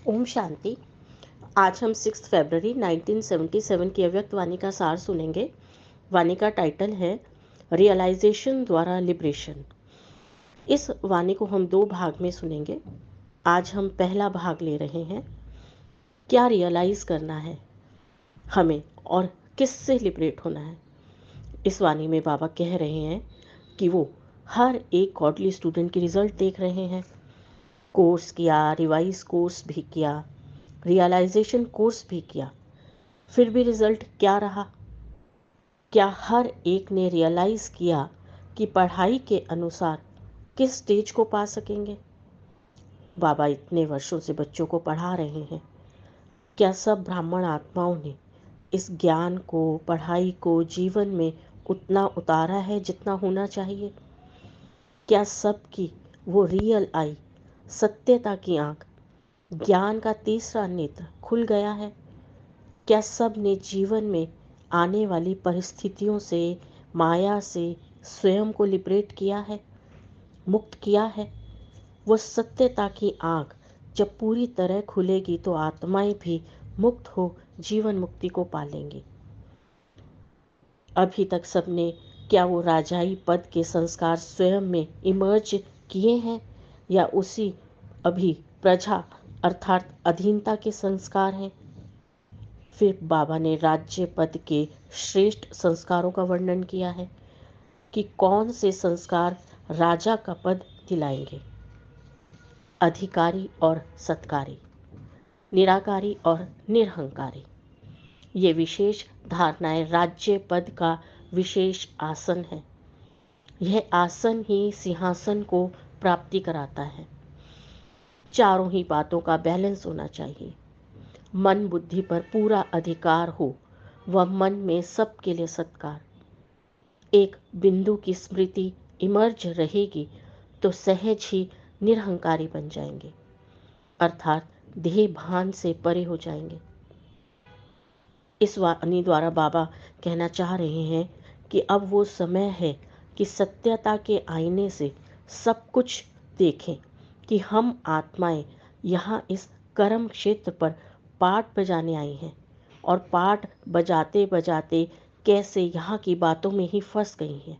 ओम शांति। आज हम 6 फरवरी 1977 की अव्यक्त वाणी का सार सुनेंगे। वाणी का टाइटल है रियलाइजेशन द्वारा लिबरेशन। इस वाणी को हम 2 भाग में सुनेंगे। आज हम पहला भाग ले रहे हैं। क्या रियलाइज करना है हमें और किससे लिबरेट होना है। इस वाणी में बाबा कह रहे हैं कि वो हर एक गॉडली स्टूडेंट की रिजल्ट देख रहे हैं। कोर्स किया, रिवाइज कोर्स भी किया, रियलाइजेशन कोर्स भी किया, फिर भी रिजल्ट क्या रहा। क्या हर एक ने रियलाइज किया कि पढ़ाई के अनुसार किस स्टेज को पा सकेंगे। बाबा इतने वर्षों से बच्चों को पढ़ा रहे हैं। क्या सब ब्राह्मण आत्माओं ने इस ज्ञान को, पढ़ाई को जीवन में उतना उतारा है जितना होना चाहिए। क्या सबकी वो रियल आई, सत्यता की आंख, ज्ञान का तीसरा नेत्र खुल गया है। क्या सब ने जीवन में आने वाली परिस्थितियों से, माया से स्वयं को लिबरेट किया है, मुक्त किया है। वो सत्यता की आंख जब पूरी तरह खुलेगी तो आत्माएं भी मुक्त हो जीवन मुक्ति को पालेंगी। अभी तक सबने क्या वो राजाई पद के संस्कार स्वयं में इमर्ज किए हैं या उसी अभी प्रजा अर्थात अधीनता के संस्कार हैं। फिर बाबा ने राज्य पद के श्रेष्ठ संस्कारों का वर्णन किया है कि कौन से संस्कार राजा का पद दिलाएंगे। अधिकारी और सत्कारी, निराकारी और निरहंकारी, ये विशेष धारणाएं राज्य पद का विशेष आसन है। यह आसन ही सिंहासन को प्राप्ति कराता है। चारों ही बातों का बैलेंस होना चाहिए। मन बुद्धि पर पूरा अधिकार हो, वह मन में सबके लिए सत्कार। एक बिंदु की स्मृति इमर्ज रहेगी तो सहज ही निरहंकारी बन जाएंगे, अर्थात देह भान से परे हो जाएंगे। इस वाणी द्वारा बाबा कहना चाह रहे हैं कि अब वो समय है कि सत्यता के आईने से सब कुछ देखें कि हम आत्माएं यहाँ इस कर्म क्षेत्र पर पाठ बजाने आई हैं और पाठ बजाते बजाते कैसे यहाँ की बातों में ही फंस गई हैं।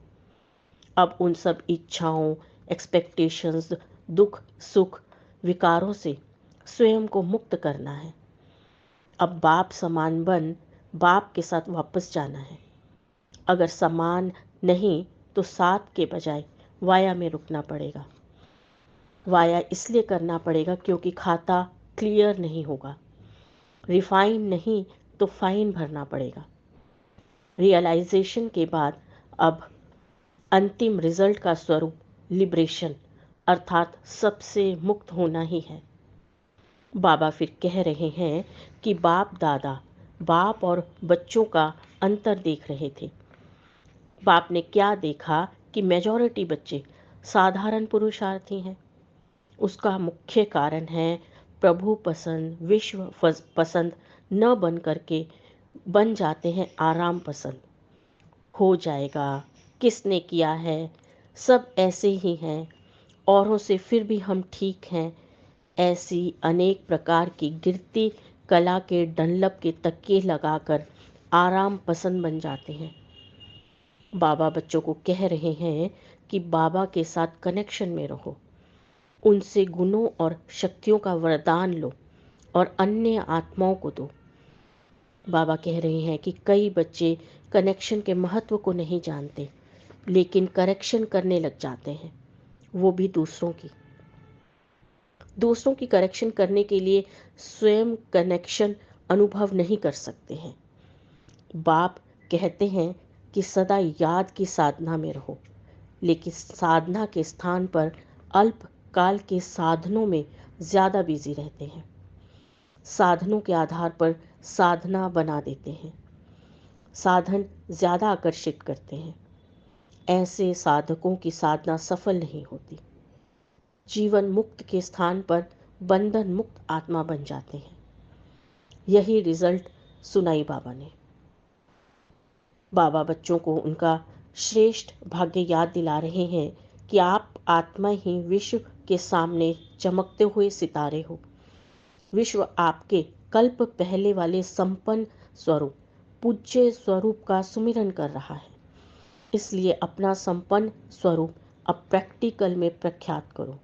अब उन सब इच्छाओं, एक्सपेक्टेशंस, दुख सुख विकारों से स्वयं को मुक्त करना है। अब बाप समान बन बाप के साथ वापस जाना है। अगर समान नहीं तो साथ के बजाय वाया में रुकना पड़ेगा। वाया इसलिए करना पड़ेगा क्योंकि खाता क्लियर नहीं होगा। रिफाइन नहीं तो फाइन भरना पड़ेगा। रियलाइजेशन के बाद अब अंतिम रिजल्ट का स्वरूप लिबरेशन अर्थात सबसे मुक्त होना ही है। बाबा फिर कह रहे हैं कि बाप दादा बाप और बच्चों का अंतर देख रहे थे। बाप ने क्या देखा कि मेजॉरिटी बच्चे साधारण पुरुषार्थी हैं। उसका मुख्य कारण है प्रभु पसंद, विश्व पसंद न बन करके बन जाते हैं आराम पसंद। हो जाएगा, किसने किया है, सब ऐसे ही हैं, औरों से फिर भी हम ठीक हैं। ऐसी अनेक प्रकार की गिरती कला के डंलप के तकिए लगाकर आराम पसंद बन जाते हैं। बाबा बच्चों को कह रहे हैं कि बाबा के साथ कनेक्शन में रहो, उनसे गुणों और शक्तियों का वरदान लो और अन्य आत्माओं को दो। बाबा कह रहे हैं कि कई बच्चे कनेक्शन के महत्व को नहीं जानते, लेकिन करेक्शन करने लग जाते हैं, वो भी दूसरों की करेक्शन करने के लिए स्वयं कनेक्शन अनुभव नहीं कर सकते हैं। बाप कहते हैं कि सदा याद की साधना में रहो, लेकिन साधना के स्थान पर अल्प काल के साधनों में ज़्यादा बिजी रहते हैं। साधनों के आधार पर साधना बना देते हैं। साधन ज़्यादा आकर्षित करते हैं। ऐसे साधकों की साधना सफल नहीं होती। जीवन मुक्त के स्थान पर बंधन मुक्त आत्मा बन जाते हैं। यही रिजल्ट सुनाई बाबा ने। बाबा बच्चों को उनका श्रेष्ठ भाग्य याद दिला रहे हैं कि आप आत्मा ही विश्व के सामने चमकते हुए सितारे हो। विश्व आपके कल्प पहले वाले संपन्न स्वरूप, पूज्य स्वरूप का सुमिरन कर रहा है। इसलिए अपना संपन्न स्वरूप अब प्रैक्टिकल में प्रख्यात करो।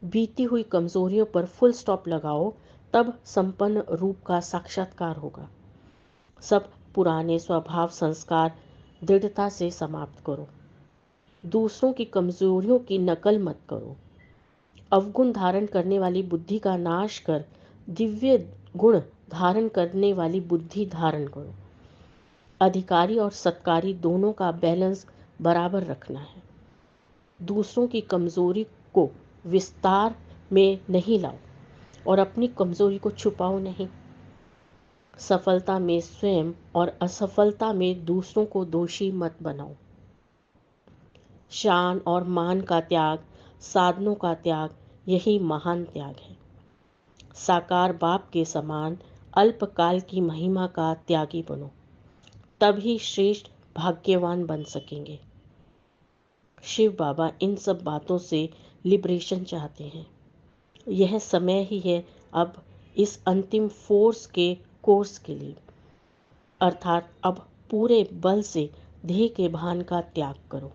बीती हुई कमजोरियों पर फुल स्टॉप लगाओ, तब संपन्न रूप का साक्षात्कार होगा। सब पुराने स्वभाव संस्कार दृढ़ता से समाप्त करो। दूसरों की कमजोरियों की नकल मत करो। अवगुण धारण करने वाली बुद्धि का नाश कर दिव्य गुण धारण करने वाली बुद्धि धारण करो। अधिकारी और सत्कारी दोनों का बैलेंस बराबर रखना है। दूसरों की कमजोरी को विस्तार में नहीं लाओ और अपनी कमजोरी को छुपाओ नहीं। सफलता में स्वयं और असफलता में दूसरों को दोषी मत बनाओ। शान और मान का त्याग, साधनों का त्याग, यही महान त्याग है। साकार बाप के समान अल्पकाल की महिमा का त्यागी बनो, तभी श्रेष्ठ भाग्यवान बन सकेंगे। शिव बाबा इन सब बातों से लिबरेशन चाहते हैं। यह समय ही है अब इस अंतिम फोर्स के कोर्स के लिए, अर्थात अब पूरे बल से देह के भान का त्याग करो।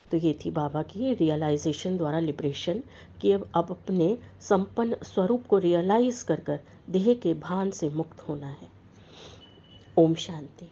तो ये थी बाबा की रियलाइजेशन द्वारा लिबरेशन कि अब अपने संपन्न स्वरूप को रियलाइज कर देह के भान से मुक्त होना है। ओम शांति।